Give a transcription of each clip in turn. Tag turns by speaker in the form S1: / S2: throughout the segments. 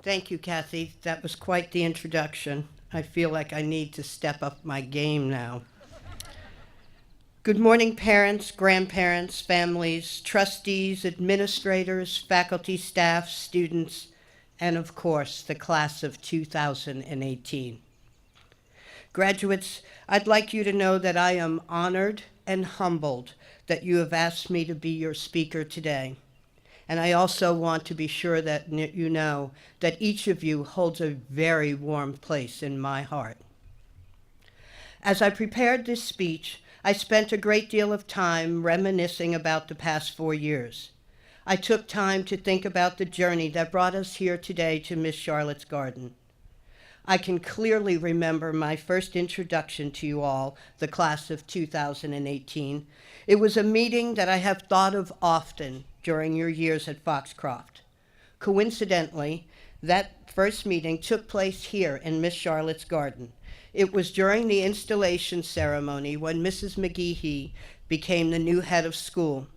S1: Thank you, Cathy. That was quite the introduction. I feel like I need to step up my game now. Good morning, parents, grandparents, families, trustees, administrators, faculty, staff, students, and of course, the class of 2018. Graduates, I'd like you to know that I am honored and humbled that you have asked me to be your speaker today. And I also want to be sure that you know that each of you holds a very warm place in my heart. As I prepared this speech, I spent a great deal of time reminiscing about the past 4 years. I took time to think about the journey that brought us here today to Miss Charlotte's Garden. I can clearly remember my first introduction to you all, the class of 2018. It was a meeting that I have thought of often during your years at Foxcroft. Coincidentally, that first meeting took place here in Miss Charlotte's Garden. It was during the installation ceremony when Mrs. McGehee became the new head of school.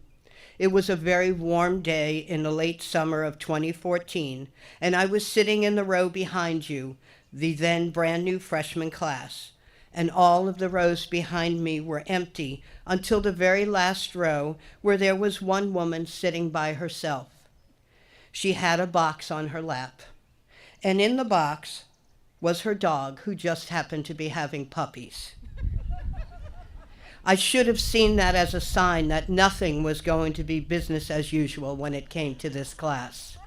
S1: It was a very warm day in the late summer of 2014, and I was sitting in the row behind you, the then brand new freshman class, and all of the rows behind me were empty until the very last row where there was one woman sitting by herself. She had a box on her lap, and in the box was her dog, who just happened to be having puppies. I should have seen that as a sign that nothing was going to be business as usual when it came to this class.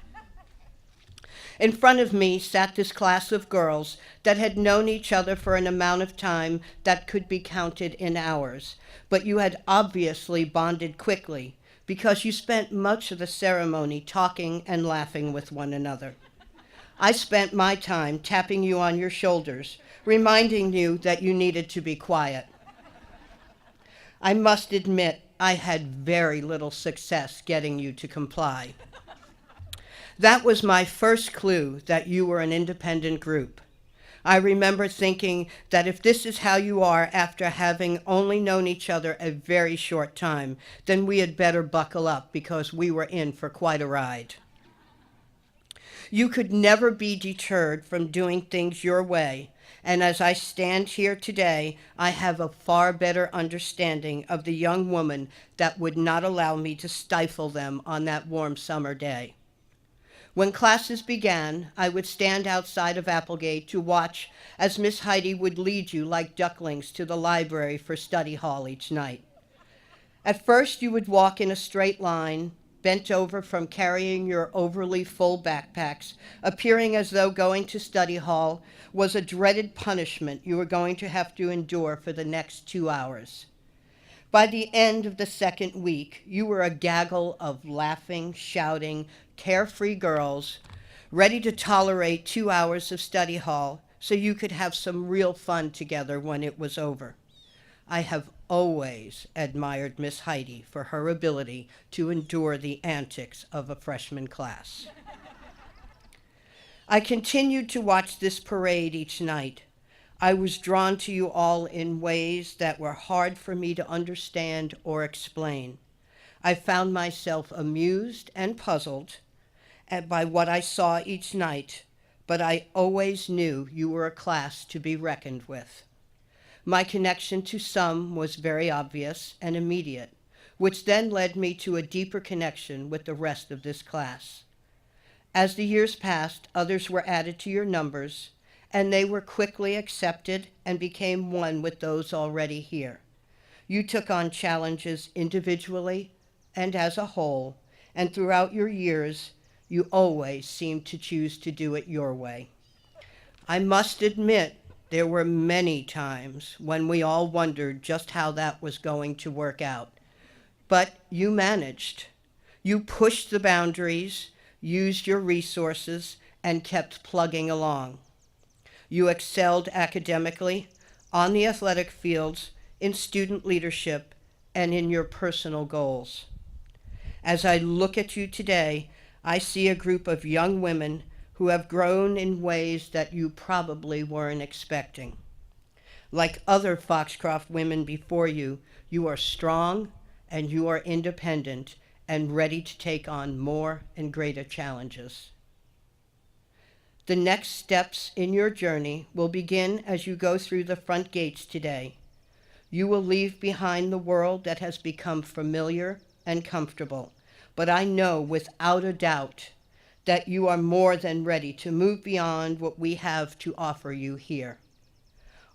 S1: In front of me sat this class of girls that had known each other for an amount of time that could be counted in hours, but you had obviously bonded quickly because you spent much of the ceremony talking and laughing with one another. I spent my time tapping you on your shoulders, reminding you that you needed to be quiet. I must admit, I had very little success getting you to comply. That was my first clue that you were an independent group. I remember thinking that if this is how you are after having only known each other a very short time, then we had better buckle up because we were in for quite a ride. You could never be deterred from doing things your way, and as I stand here today, I have a far better understanding of the young woman that would not allow me to stifle them on that warm summer day. When classes began, I would stand outside of Applegate to watch as Miss Heidi would lead you like ducklings to the library for study hall each night. At first, you would walk in a straight line, bent over from carrying your overly full backpacks, appearing as though going to study hall was a dreaded punishment you were going to have to endure for the next 2 hours. By the end of the second week, you were a gaggle of laughing, shouting, carefree girls, ready to tolerate 2 hours of study hall so you could have some real fun together when it was over. I have always admired Miss Heidi for her ability to endure the antics of a freshman class. I continued to watch this parade each night. I was drawn to you all in ways that were hard for me to understand or explain. I found myself amused and puzzled by what I saw each night, but I always knew you were a class to be reckoned with. My connection to some was very obvious and immediate, which then led me to a deeper connection with the rest of this class. As the years passed, others were added to your numbers, and they were quickly accepted and became one with those already here. You took on challenges individually and as a whole, and throughout your years, you always seemed to choose to do it your way. I must admit, there were many times when we all wondered just how that was going to work out. But you managed. You pushed the boundaries, used your resources, and kept plugging along. You excelled academically, on the athletic fields, in student leadership, and in your personal goals. As I look at you today, I see a group of young women who have grown in ways that you probably weren't expecting. Like other Foxcroft women before you, you are strong and you are independent and ready to take on more and greater challenges. The next steps in your journey will begin as you go through the front gates today. You will leave behind the world that has become familiar and comfortable, but I know without a doubt that you are more than ready to move beyond what we have to offer you here.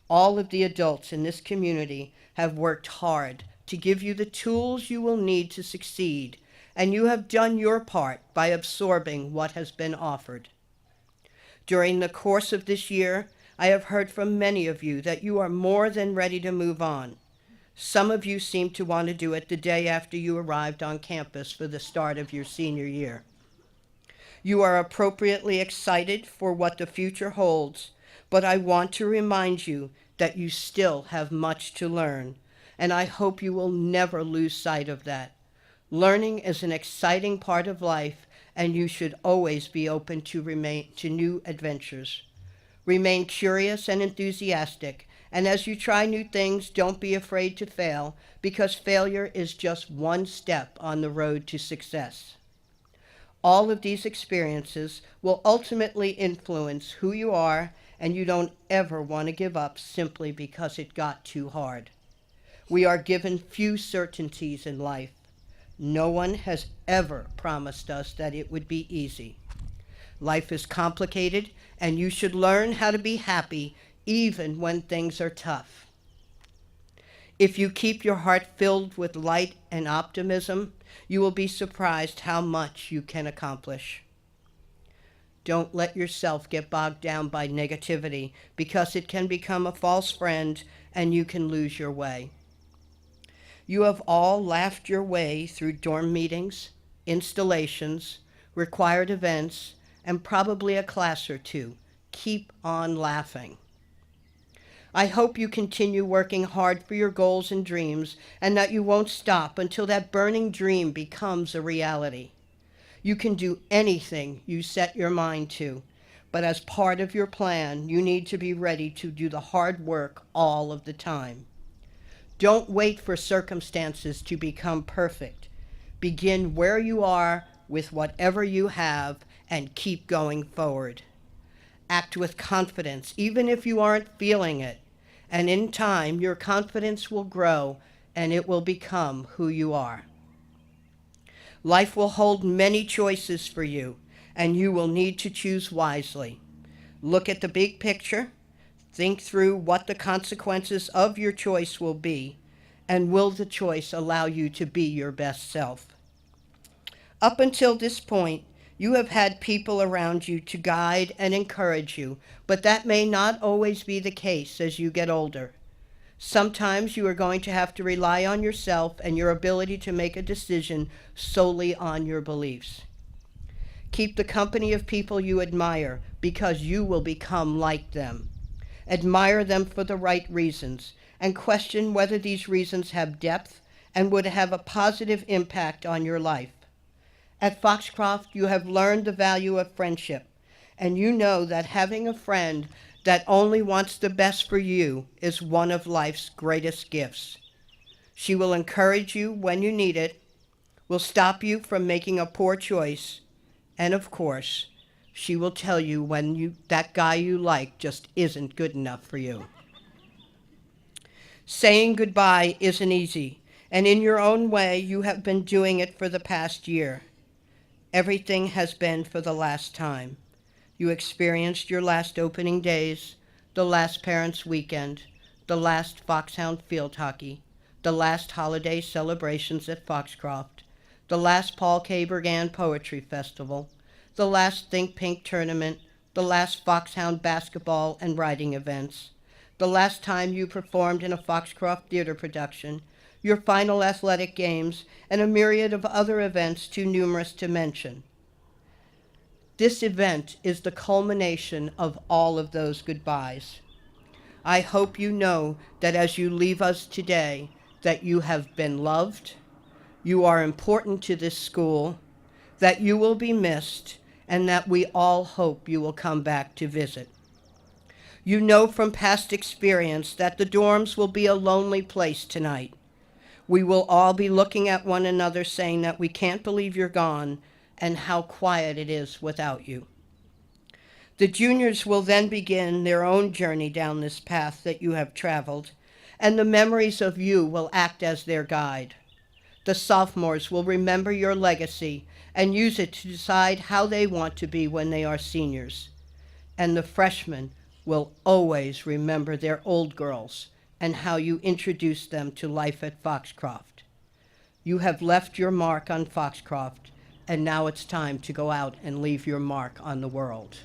S1: All of the adults in this community have worked hard to give you the tools you will need to succeed, and you have done your part by absorbing what has been offered. During the course of this year, I have heard from many of you that you are more than ready to move on. Some of you seem to want to do it the day after you arrived on campus for the start of your senior year. You are appropriately excited for what the future holds, but I want to remind you that you still have much to learn, and I hope you will never lose sight of that. Learning is an exciting part of life, and you should always be open to new adventures. Remain curious and enthusiastic, and as you try new things, don't be afraid to fail, because failure is just one step on the road to success. All of these experiences will ultimately influence who you are, and you don't ever want to give up simply because it got too hard. We are given few certainties in life. No one has ever promised us that it would be easy. Life is complicated, and you should learn how to be happy even when things are tough. If you keep your heart filled with light and optimism, you will be surprised how much you can accomplish. Don't let yourself get bogged down by negativity, because it can become a false friend and you can lose your way. You have all laughed your way through dorm meetings, installations, required events, and probably a class or two. Keep on laughing. I hope you continue working hard for your goals and dreams, and that you won't stop until that burning dream becomes a reality. You can do anything you set your mind to, but as part of your plan, you need to be ready to do the hard work all of the time. Don't wait for circumstances to become perfect. Begin where you are with whatever you have and keep going forward. Act with confidence, even if you aren't feeling it. And in time, your confidence will grow and it will become who you are. Life will hold many choices for you, and you will need to choose wisely. Look at the big picture, think through what the consequences of your choice will be, and will the choice allow you to be your best self? Up until this point, you have had people around you to guide and encourage you, but that may not always be the case as you get older. Sometimes you are going to have to rely on yourself and your ability to make a decision solely on your beliefs. Keep the company of people you admire, because you will become like them. Admire them for the right reasons, and question whether these reasons have depth and would have a positive impact on your life. At Foxcroft, you have learned the value of friendship, and you know that having a friend that only wants the best for you is one of life's greatest gifts. She will encourage you when you need it, will stop you from making a poor choice, and of course, she will tell you when that guy you like just isn't good enough for you. Saying goodbye isn't easy, and in your own way, you have been doing it for the past year. Everything has been for the last time. You experienced your last opening days, the last parents' weekend, the last Foxhound field hockey, the last holiday celebrations at Foxcroft, the last Paul K. Bergan Poetry Festival, the last Think Pink tournament, the last Foxhound basketball and writing events, the last time you performed in a Foxcroft theater production, your final athletic games, and a myriad of other events too numerous to mention. This event is the culmination of all of those goodbyes. I hope you know that as you leave us today, that you have been loved, you are important to this school, that you will be missed, and that we all hope you will come back to visit. You know from past experience that the dorms will be a lonely place tonight. We will all be looking at one another saying that we can't believe you're gone and how quiet it is without you. The juniors will then begin their own journey down this path that you have traveled, and the memories of you will act as their guide. The sophomores will remember your legacy and use it to decide how they want to be when they are seniors. And the freshmen will always remember their old girls and how you introduced them to life at Foxcroft. You have left your mark on Foxcroft, and now it's time to go out and leave your mark on the world.